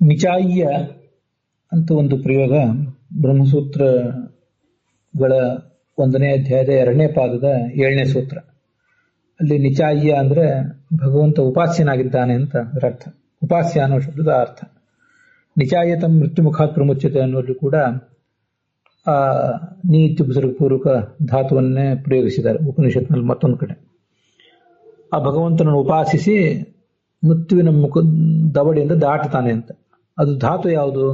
ನಿಚಾಯ್ಯ ಅಂತ ಒಂದು ಪ್ರಯೋಗ ಬ್ರಹ್ಮಸೂತ್ರಗಳ 1ನೇ ಅಧ್ಯಾಯದ 2ನೇ ಪಾದದ 7ನೇ ಸೂತ್ರ. ಅಲ್ಲಿ ನಿಚಾಯ್ಯ ಅಂದ್ರೆ ಭಗವಂತ ಉಪಾಸ್ಯನಾಗಿದ್ದಾನೆ ಅಂತ ಅದರ ಅರ್ಥ. ಉಪಾಸ್ಯ ಅನ್ನೋ ಶಬ್ದದ ಅರ್ಥ. ನಿಚಾಯತಂ ಮೃತ್ಯು ಮುಖಾತ್ ಪ್ರಮುಚ್ಯತೆ ಅನ್ನೋದು ಕೂಡ ನೀ ಇತ್ಯುಪಸರ್ಗಪೂರ್ವಕ ಧಾತುವನ್ನೇ ಪ್ರಯೋಗಿಸಿದ್ದಾರೆ ಉಪನಿಷತ್ನಲ್ಲಿ ಮತ್ತೊಂದು ಕಡೆ. ಆ ಭಗವಂತನನ್ನು ಉಪಾಸಿಸಿ ಮೃತ್ಯುವಿನ ದವಡಿಯಿಂದ ದಾಟುತ್ತಾನೆ ಅಂತ. ಅದು ಧಾತು ಯಾವುದು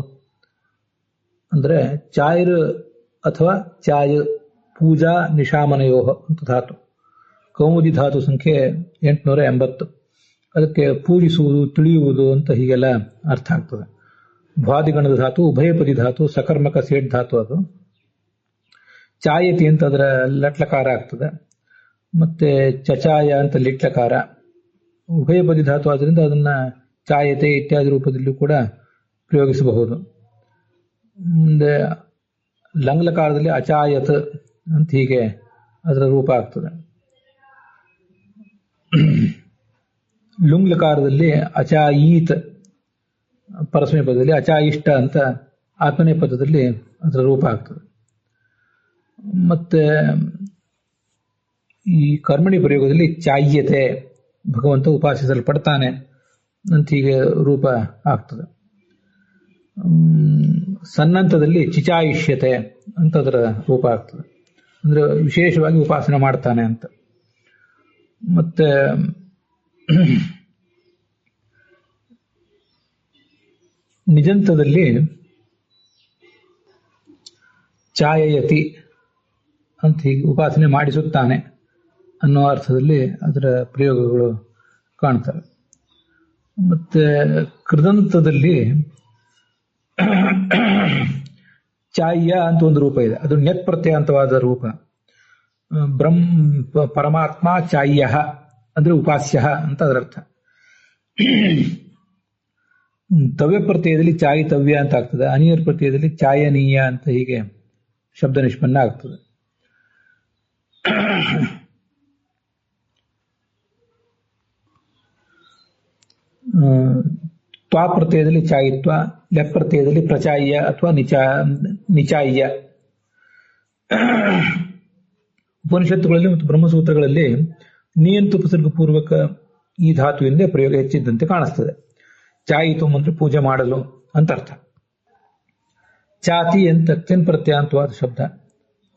ಅಂದ್ರೆ ಚಾಯರ್ ಅಥವಾ ಚಾಯ ಪೂಜಾ ನಿಶಾಮನಯೋಹ ಅಂತ ಧಾತು. ಕೌಮುದಿ ಧಾತು ಸಂಖ್ಯೆ 880. ಅದಕ್ಕೆ ಪೂಜಿಸುವುದು, ತಿಳಿಯುವುದು ಅಂತ ಹೀಗೆಲ್ಲ ಅರ್ಥ ಆಗ್ತದೆ. ಭ್ವಾದಿಗಣದ ಧಾತು, ಉಭಯಪದಿ ಧಾತು, ಸಕರ್ಮಕ ಸೇಟ್ ಧಾತು. ಅದು ಚಾಯತಿ ಅಂತ ಅದರ ಲಟ್ಲಕಾರ ಆಗ್ತದೆ. ಮತ್ತೆ ಚಚಾಯ ಅಂತ ಲಿಟ್ಲಕಾರ. ಉಭಯಪದಿ ಧಾತು ಆದ್ದರಿಂದ ಅದನ್ನ ಚಾಯತೆ ಇತ್ಯಾದಿ ರೂಪದಲ್ಲೂ ಕೂಡ ಪ್ರಯೋಗಿಸಬಹುದು. ಮುಂದೆ ಲಂಗ್ಲಕಾರದಲ್ಲಿ ಅಚಾಯತ್ ಅಂತ ಹೀಗೆ ಅದರ ರೂಪ ಆಗ್ತದೆ. ಲುಂಗ್ಲಕಾರದಲ್ಲಿ ಅಚಾಯೀತ್ ಪರಸ್ಮೈ ಪದದಲ್ಲಿ, ಅಚಾಯಿಷ್ಟ ಅಂತ ಆತ್ಮನೇ ಪದದಲ್ಲಿ ಅದರ ರೂಪ ಆಗ್ತದೆ. ಮತ್ತೆ ಈ ಕರ್ಮಣಿ ಪ್ರಯೋಗದಲ್ಲಿ ಚಾಯ್ಯತೆ, ಭಗವಂತ ಉಪಾಸಿಸಲ್ಪಡ್ತಾನೆ ಅಂತ ಹೀಗೆ ರೂಪ ಆಗ್ತದೆ. ಸನ್ನಂತದಲ್ಲಿ ಚಿಚಾಯಿಷ್ಯತೆ ಅಂತ ಅದರ ರೂಪ ಆಗ್ತದೆ. ಅಂದ್ರೆ ವಿಶೇಷವಾಗಿ ಉಪಾಸನೆ ಮಾಡ್ತಾನೆ ಅಂತ. ಮತ್ತೆ ನಿಜಂತದಲ್ಲಿ ಛಾಯಯತಿ ಅಂತ ಹೀಗೆ ಉಪಾಸನೆ ಮಾಡಿಸುತ್ತಾನೆ ಅನ್ನೋ ಅರ್ಥದಲ್ಲಿ ಅದರ ಪ್ರಯೋಗಗಳು ಕಾಣ್ತವೆ. ಮತ್ತೆ ಕೃದಂತದಲ್ಲಿ ಚಾಯ್ಯ ಅಂತ ಒಂದು ರೂಪ ಇದೆ. ಅದು ನ್ಯತ್ ಪ್ರತ್ಯಂತವಾದ ರೂಪ. ಪರಮಾತ್ಮ ಚಾಯ್ಯ ಅಂದ್ರೆ ಉಪಾಸ್ಯ ಅಂತ ಅದರ ಅರ್ಥ. ತವ್ಯ ಪ್ರತ್ಯಯದಲ್ಲಿ ಚಾಯಿತವ್ಯ ಅಂತ ಆಗ್ತದೆ. ಅನಿಯರ್ ಪ್ರತ್ಯಯದಲ್ಲಿ ಚಾಯನೀಯ ಅಂತ ಹೀಗೆ ಶಬ್ದ ನಿಷ್ಪನ್ನ ಆಗ್ತದೆ. ತ್ವಾ ಪ್ರತ್ಯಯದಲ್ಲಿ ಚಾಯಿತ್ವ, ಲೆಪ್ ಪ್ರತ್ಯಯದಲ್ಲಿ ಪ್ರಚಾಯ್ಯ ಅಥವಾ ನಿಚಾಯ್ಯ. ಉಪನಿಷತ್ತುಗಳಲ್ಲಿ ಮತ್ತು ಬ್ರಹ್ಮಸೂತ್ರಗಳಲ್ಲಿ ನಿಯಂತು ಉಪಸರ್ಗಪೂರ್ವಕ ಈ ಧಾತುವಿಂದ ಪ್ರಯೋಗ ಹೆಚ್ಚಿದ್ದಂತೆ ಕಾಣಿಸ್ತದೆ. ಚಾಯಿತು ಅಂದ್ರೆ ಪೂಜೆ ಮಾಡಲು ಅಂತ ಅರ್ಥ. ಚಾತಿ ಅಂತ ತಿನ್ ಪ್ರತ್ಯಾಂತವಾದ ಶಬ್ದ.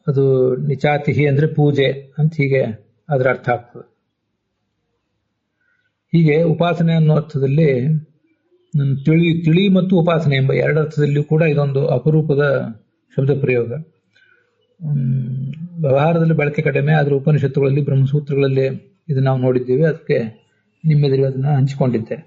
ಅದು ನಿಚಾತಿಹಿ ಅಂದ್ರೆ ಪೂಜೆ ಅಂತ ಹೀಗೆ ಅದರ ಅರ್ಥ ಆಗ್ತದೆ. ಹೀಗೆ ಉಪಾಸನೆ ಅನ್ನೋ ಅರ್ಥದಲ್ಲಿ ತಿಳಿ ಮತ್ತು ಉಪಾಸನೆ ಎಂಬ ಎರಡರ್ಥದಲ್ಲಿಯೂ ಕೂಡ ಇದೊಂದು ಅಪರೂಪದ ಶಬ್ದ ಪ್ರಯೋಗ. ವ್ಯವಹಾರದಲ್ಲಿ ಬಳಕೆ ಕಡಿಮೆ, ಆದರೆ ಉಪನಿಷತ್ತುಗಳಲ್ಲಿ ಬ್ರಹ್ಮಸೂತ್ರಗಳಲ್ಲಿ ಇದು ನಾವು ನೋಡಿದ್ದೇವೆ. ಅದಕ್ಕೆ ನಿಮ್ಮೆದುರಿಗೆ ಅದನ್ನ ಹಂಚಿಕೊಂಡಿದ್ದೆ.